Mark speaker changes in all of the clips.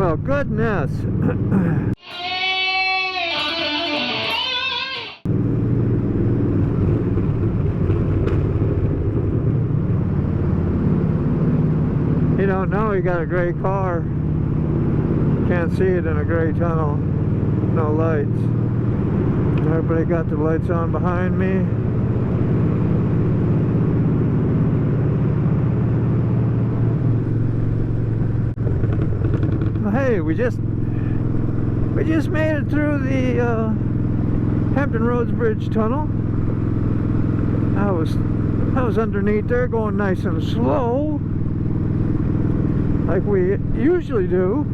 Speaker 1: Well, goodness. You don't know you got a gray car. Can't see it in a gray tunnel. No lights. Everybody got the lights on behind me. Hey, we just made it through the Hampton Roads Bridge tunnel. I was underneath there going nice and slow like we usually do,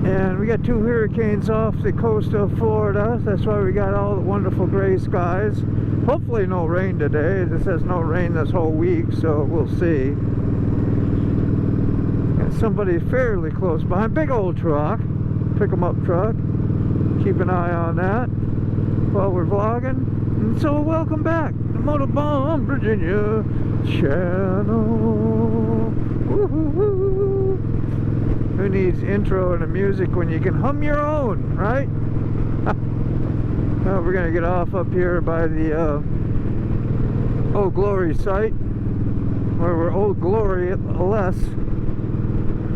Speaker 1: and we got 2 hurricanes off the coast of Florida. That's why we got all the wonderful gray skies. Hopefully no rain today. It says no rain this whole week, so we'll see. Somebody fairly close behind, big old truck, pick 'em up truck. Keep an eye on that while we're vlogging. And so welcome back to Motovlog Virginia channel. Woo-hoo-hoo. Who needs intro and a music when you can hum your own, right? Well, we're gonna get off up here by the Old Glory site, where we're Old Glory less.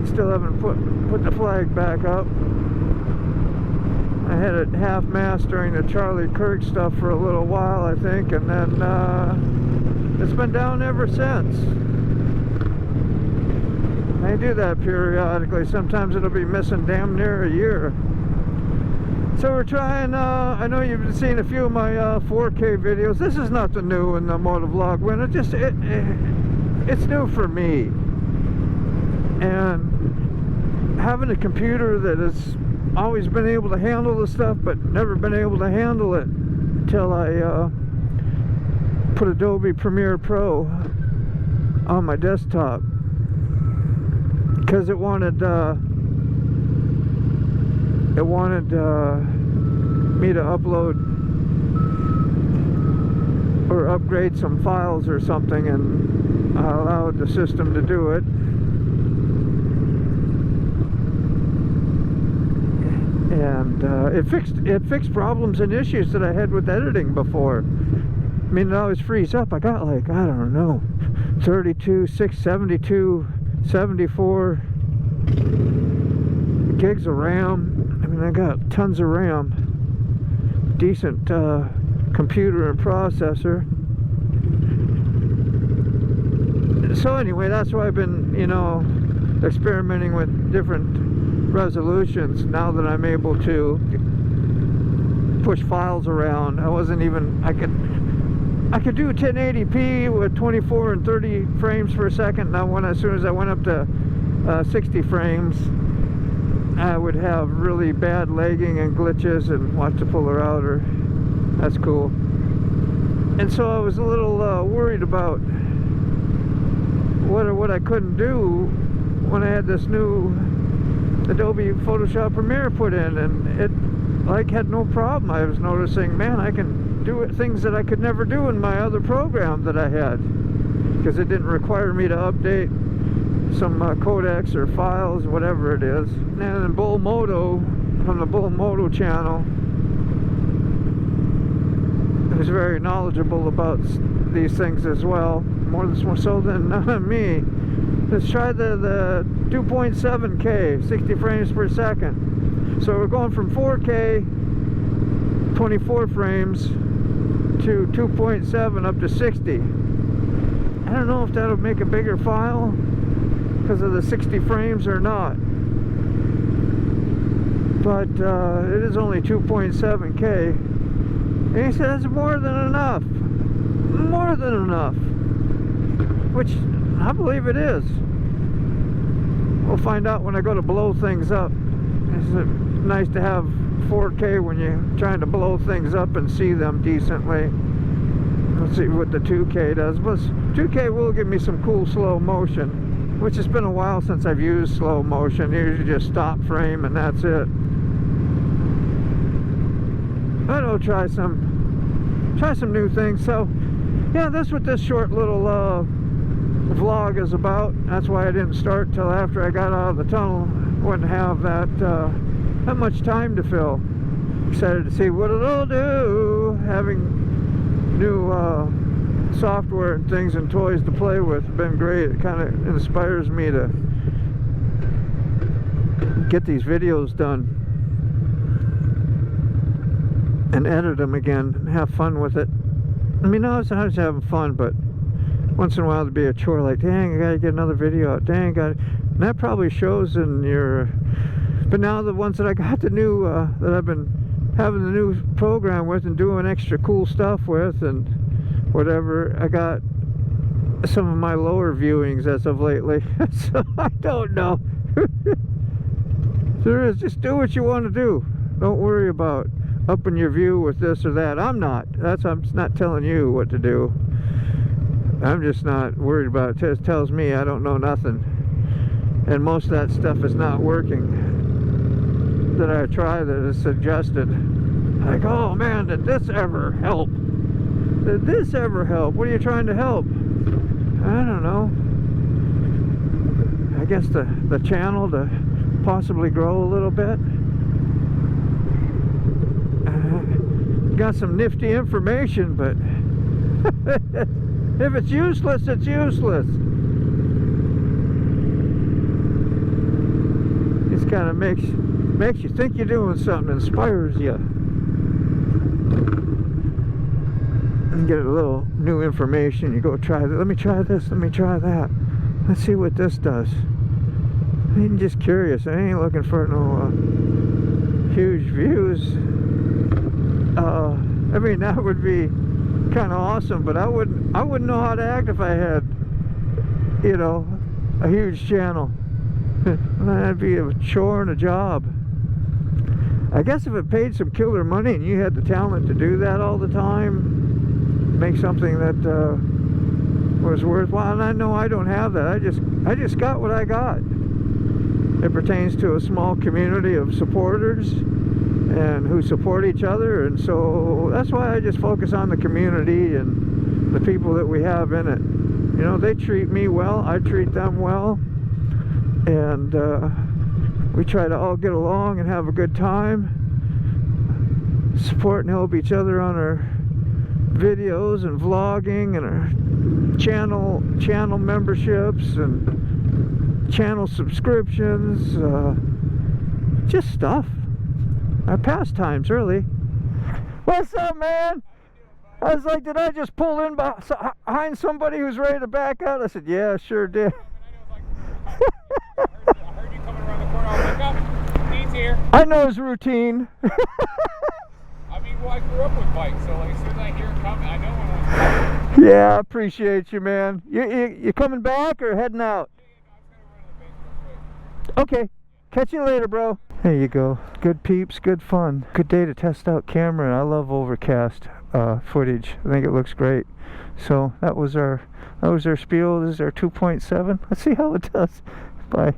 Speaker 1: Still haven't put the flag back up. I had it half-mast during the Charlie Kirk stuff for a little while, I think, and then it's been down ever since. I do that periodically. Sometimes it'll be missing damn near a year. So we're trying, I know you've seen a few of my 4K videos. This is nothing new in the Motovlog window. It's new for me. And having a computer that has always been able to handle the stuff but never been able to handle it until I put Adobe Premiere Pro on my desktop, because it wanted me to upload or upgrade some files or something, and I allowed the system to do it. And it fixed problems and issues that I had with editing before. I mean, it always frees up. I got like, I don't know, 32, 672, 74 gigs of RAM. I mean, I got tons of RAM. Decent computer and processor. So anyway, that's why I've been, you know, experimenting with different resolutions now that I'm able to push files around. I could do 1080p with 24 and 30 frames per second. Now as soon as I went up to 60 frames, I would have really bad lagging and glitches. And watch the puller outer. That's cool. And so I was a little worried about what I couldn't do when I had this new Adobe Photoshop Premiere put in, and it like had no problem. I was noticing, man, I can do things that I could never do in my other program that I had, because it didn't require me to update some codecs or files, whatever it is. And then Bullmoto, from the Bullmoto channel, is very knowledgeable about these things as well, more so than me. Let's try the 2.7K, 60 frames per second. So we're going from 4K, 24 frames, to 2.7 up to 60. I don't know if that'll make a bigger file because of the 60 frames or not. But it is only 2.7K. And he said that's more than enough. More than enough. Which I believe it is. We'll find out when I go to blow things up. It's nice to have 4K when you're trying to blow things up and see them decently. Let's see what the 2K does. But 2K will give me some cool slow motion, which has been a while since I've used slow motion. Usually just stop frame and that's it. But I'll try some new things. So yeah, that's what this short little vlog is about. That's why I didn't start till after I got out of the tunnel. wouldn't have that much time to fill. Excited to see what it'll do. Having new software and things and toys to play with has been great. It kind of inspires me to get these videos done and edit them again and have fun with it. I mean, I was having fun, but once in a while there'd be a chore like, dang, I gotta get another video out, dang, and that probably shows in your, but now the ones that I got the new, that I've been having the new program with and doing extra cool stuff with and whatever, I got some of my lower viewings as of lately. So I don't know. There is, just do what you want to do. Don't worry about upping your view with this or that. I'm not telling you what to do. I'm just not worried about it. It tells me I don't know nothing, and most of that stuff is not working that I try, that is suggested. Like, oh man, did this ever help? Did this ever help? What are you trying to help? I don't know. I guess the channel to possibly grow a little bit. Got some nifty information, but if it's useless, it's useless. It kind of makes you think you're doing something, inspires you. And get a little new information. You go try that. Let me try this. Let me try that. Let's see what this does. I'm just curious. I ain't looking for no huge views. I mean, that would be kind of awesome, but I wouldn't know how to act if I had, you know, a huge channel. That'd be a chore and a job. I guess if it paid some killer money and you had the talent to do that all the time, make something that was worthwhile. And I know I don't have that. I just got what I got. It pertains to a small community of supporters and who support each other, and so that's why I just focus on the community and the people that we have in it. You know, they treat me well, I treat them well, and we try to all get along and have a good time, support and help each other on our videos and vlogging and our channel memberships and channel subscriptions, just stuff. Our pastimes, really. What's up, man? I was like, did I just pull in behind somebody who's ready to back out? I said, yeah, sure did.
Speaker 2: I heard you coming around the corner. I was like, oh, Dean's here.
Speaker 1: I know his routine.
Speaker 2: I mean, well, I grew up with bikes, so like, as soon as I hear it coming, I know when it's coming.
Speaker 1: Yeah, I appreciate you, man. You coming back or heading out?
Speaker 2: Yeah, I'm just gonna run to the base real quick.
Speaker 1: Okay. Catch you later, bro. There you go. Good peeps, good fun. Good day to test out camera, and I love overcast footage. I think it looks great. So that was our spiel. This is our 2.7. Let's see how it does. Bye.